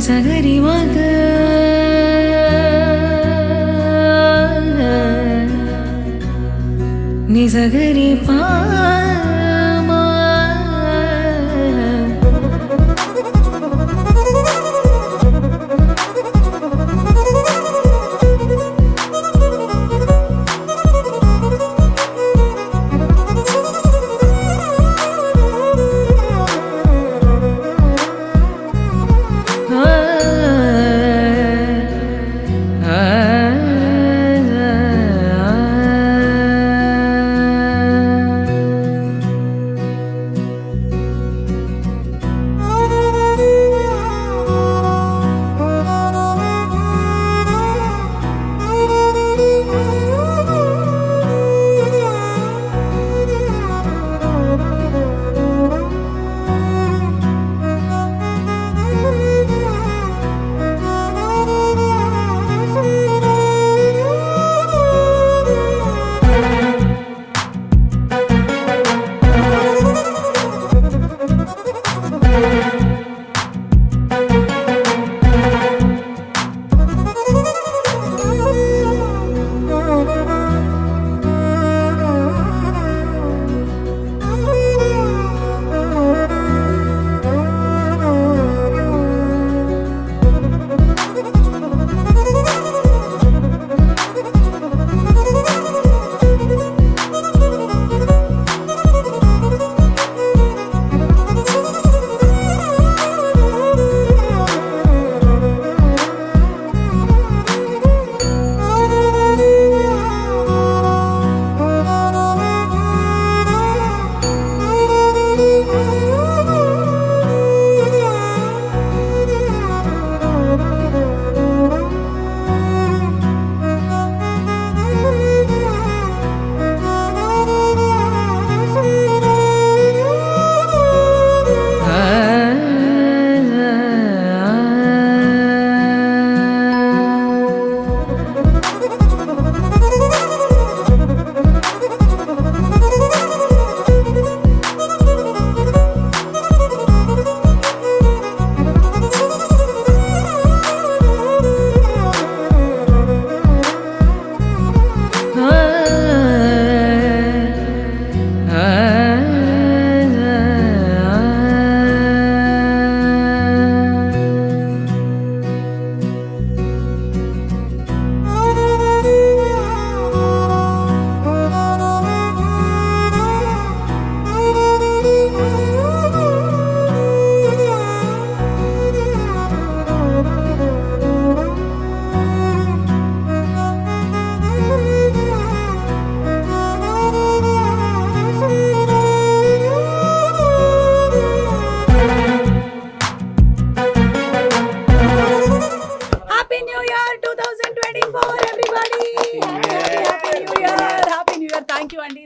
సగరి మగ ని సగరి పా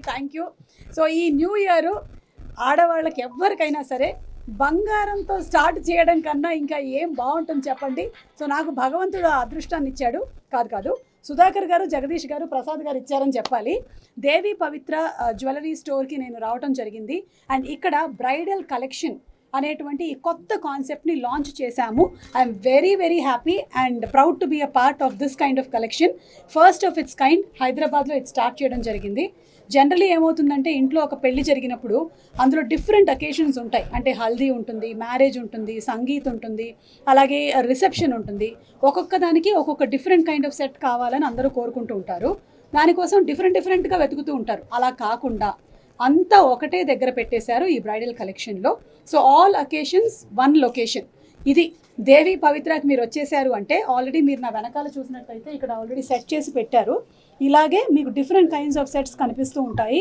థ్యాంక్ యూ. సో ఈ న్యూ ఇయర్ ఆడవాళ్ళకి ఎవరికైనా సరే బంగారంతో స్టార్ట్ చేయడం కన్నా ఇంకా ఏం బాగుంటుంది చెప్పండి. సో నాకు భగవంతుడు అదృష్టాన్ని ఇచ్చాడు, కాదు సుధాకర్ గారు, జగదీష్ గారు, ప్రసాద్ గారు ఇచ్చారని చెప్పాలి. దేవి పవిత్ర జ్యువెలరీ స్టోర్కి నేను రావడం జరిగింది. అండ్ ఇక్కడ బ్రైడల్ కలెక్షన్ అనేటువంటి ఈ కొత్త కాన్సెప్ట్ని లాంచ్ చేశాము. I'm very very happy and proud to be a part of this kind of collection. First of its kind హైదరాబాద్లో ఇది స్టార్ట్ చేయడం జరిగింది. జనరలీ ఏమవుతుందంటే ఇంట్లో ఒక పెళ్లి జరిగినప్పుడు అందులో డిఫరెంట్ అకేషన్స్ ఉంటాయి. అంటే హల్దీ ఉంటుంది, మ్యారేజ్ ఉంటుంది, సంగీత్ ఉంటుంది, అలాగే రిసెప్షన్ ఉంటుంది. ఒక్కొక్క దానికి ఒక్కొక్క డిఫరెంట్ కైండ్ ఆఫ్ సెట్ కావాలని అందరూ కోరుకుంటూ ఉంటారు. దానికోసం డిఫరెంట్గా వెతుకుతూ ఉంటారు. అలా కాకుండా అంతా ఒకటే దగ్గర పెట్టేశారు ఈ బ్రైడల్ కలెక్షన్లో. So all occasions one location. ఇది దేవి పవిత్రకి మీరు వచ్చేసారు అంటే ఆల్రెడీ మీరు నా వెనకాల చూసినట్లయితే ఇక్కడ ఆల్రెడీ సెట్ చేసి పెట్టారు. ఇలాగే మీకు డిఫరెంట్ కైండ్స్ ఆఫ్ సెట్స్ కనిపిస్తూ ఉంటాయి.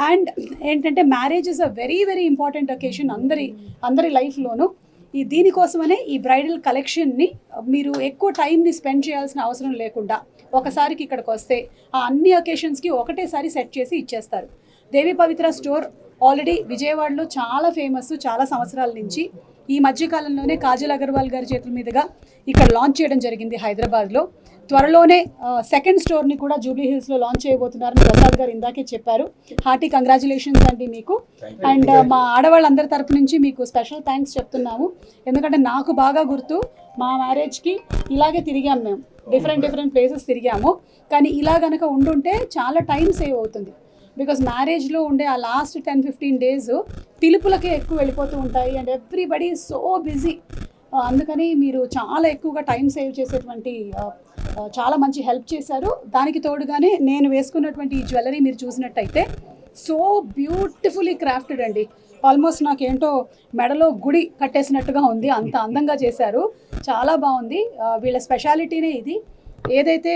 అండ్ ఏంటంటే marriage is a very very important occasion అందరి లైఫ్లోనూ. దీనికోసమనే ఈ బ్రైడల్ కలెక్షన్ని మీరు ఎక్కువ టైంని స్పెండ్ చేయాల్సిన అవసరం లేకుండా ఒకసారికి ఇక్కడికి వస్తే ఆ అన్ని అకేషన్స్కి ఒకటేసారి సెట్ చేసి ఇచ్చేస్తారు. దేవి పవిత్ర స్టోర్ ఆల్రెడీ విజయవాడలో చాలా ఫేమస్, చాలా సంవత్సరాల నుంచి. ఈ మధ్యకాలంలోనే కాజల్ అగర్వాల్ గారి చేతుల మీదుగా ఇక్కడ లాంచ్ చేయడం జరిగింది హైదరాబాద్లో. త్వరలోనే సెకండ్ స్టోర్ని కూడా జూబ్లీ హిల్స్లో లాంచ్ చేయబోతున్నారని ప్రసాద్ గారు ఇందాకే చెప్పారు. హార్టీ కంగ్రాచులేషన్స్ అండి మీకు. అండ్ మా ఆడవాళ్ళందరి తరపు నుంచి మీకు స్పెషల్ థ్యాంక్స్ చెప్తున్నాము. ఎందుకంటే నాకు బాగా గుర్తు, మా మ్యారేజ్కి ఇలాగే తిరిగాం మేము, డిఫరెంట్ ప్లేసెస్ తిరిగాము. కానీ ఇలా కనుక ఉండుంటే చాలా టైం సేవ్ అవుతుంది. బికాజ్ మ్యారేజ్లో ఉండే ఆ లాస్ట్ 10-15 డేస్ పిలుపులకే ఎక్కువ వెళ్ళిపోతూ ఉంటాయి అండ్ ఎవ్రీబడి సో బిజీ. అందుకని మీరు చాలా ఎక్కువగా టైం సేవ్ చేసేటువంటి చాలా మంచి హెల్ప్ చేశారు. దానికి తోడుగానే నేను వేసుకున్నటువంటి ఈ జ్యువెలరీ మీరు చూసినట్టయితే సో బ్యూటిఫుల్లీ క్రాఫ్టెడ్ అండి. ఆల్మోస్ట్ నాకేంటో మెడలో గుడి కట్టేసినట్టుగా ఉంది, అంత అందంగా చేశారు. చాలా బాగుంది. వీళ్ళ స్పెషాలిటీనే ఇది. ఏదైతే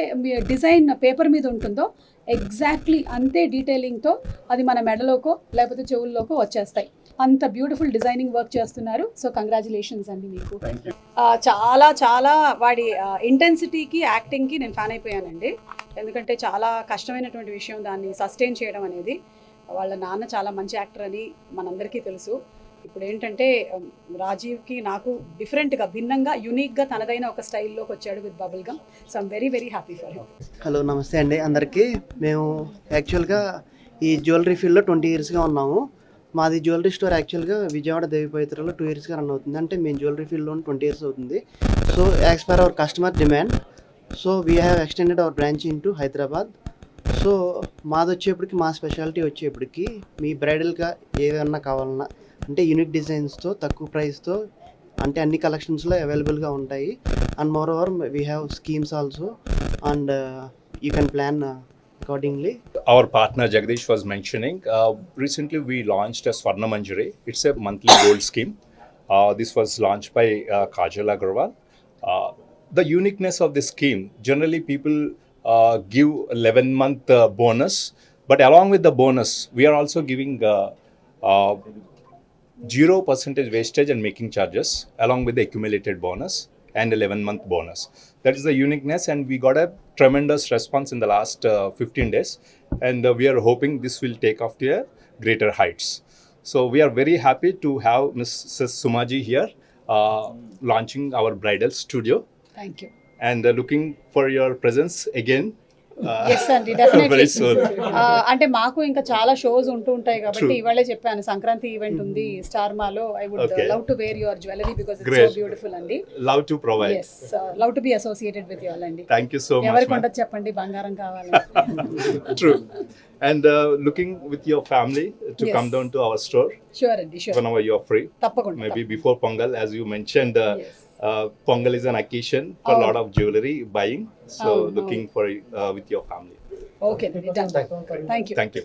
డిజైన్ పేపర్ మీద ఉంటుందో ఎగ్జాక్ట్లీ అంతే డీటెయిలింగ్తో అది మన మెడలోకో లేకపోతే చెవుల్లోకో వచ్చేస్తాయి. అంత బ్యూటిఫుల్ డిజైనింగ్ వర్క్ చేస్తున్నారు. సో కంగ్రాచులేషన్స్ అండి మీకు. చాలా వాడి ఇంటెన్సిటీకి యాక్టింగ్కి నేను ఫ్యాన్ అయిపోయానండి. ఎందుకంటే చాలా కష్టమైనటువంటి విషయం దాన్ని సస్టైన్ చేయడం అనేది. వాళ్ళ నాన్న చాలా మంచి యాక్టర్ అని మనందరికీ తెలుసు. ఇప్పుడు ఏంటంటే రాజీవ్కి నాకు డిఫరెంట్గా, భిన్నంగా, యూనిక్గా తనదైన ఒక స్టైల్లోకి వచ్చాడు with bubble gum. So I'm very very happy for him. Hello, నమస్తే అండి అందరికీ. మేము యాక్చువల్గా ఈ జ్యువెలరీ ఫీల్డ్లో 20 ఇయర్స్గా ఉన్నాము. మాది జ్యువెలరీ స్టోర్ యాక్చువల్గా విజయవాడ దేవిపవిత్రలో 2 ఇయర్స్గా రన్ అవుతుంది. అంటే మేము జ్యువెలరీ ఫీల్డ్లో 20 ఇయర్స్ అవుతుంది. So as per our customer demand, so we have extended our branch into Hyderabad. So మాది వచ్చేప్పటికి, మా స్పెషాలిటీ వచ్చేప్పటికి మీ బ్రైడల్గా ఏదన్నా కావాలన్నా అంటే యూనిక్ డిజైన్స్తో తక్కువ ప్రైస్తో అంటే అన్ని కలెక్షన్స్లో అవైలబుల్గా ఉంటాయి. And more over we have schemes also and you can plan accordingly. Our partner Jagdish was mentioning, recently we launched a Swarna Manjari. It's a monthly gold scheme. This was launched by Kajal Agarwal. The uniqueness of this scheme, generally people give 11-month bonus, but along with the bonus, we are also giving 0% wastage and making charges along with the accumulated bonus and 11-month bonus. That is the uniqueness, and we got a tremendous response in the last 15 days, and we are hoping this will take off to a greater heights. So we are very happy to have Mrs. Sumaji here launching our bridal studio, thank you. and looking for your presence again. Yes అండి, definitely. Very soon. అంటే మాకు ఇంకా చాలా shows ఉంటూ ఉంటాయి కాబట్టి True. ఇవాళే చెప్పాను సంక్రాంతి ఈవెంట్ ఉంది స్టార్ మాలో. I would Okay. Love to wear your jewellery because it's so Great. Beautiful అండి. Love to provide. Yes, love to be associated with you all అండి. Thank you so much. ఎవరికి ma'am. ఉండదు చెప్పండి బంగారం కావాలి. True. And looking with your family to Yes. come down to our store sure అండి, sure. whenever you are free. తప్పకుండా. Maybe before Pongal, as you mentioned, Yes. Pongal is an occasion for a Oh. lot of jewelry buying. So Oh, looking for with your family. Okay అండి, done. Thank you. Thank you.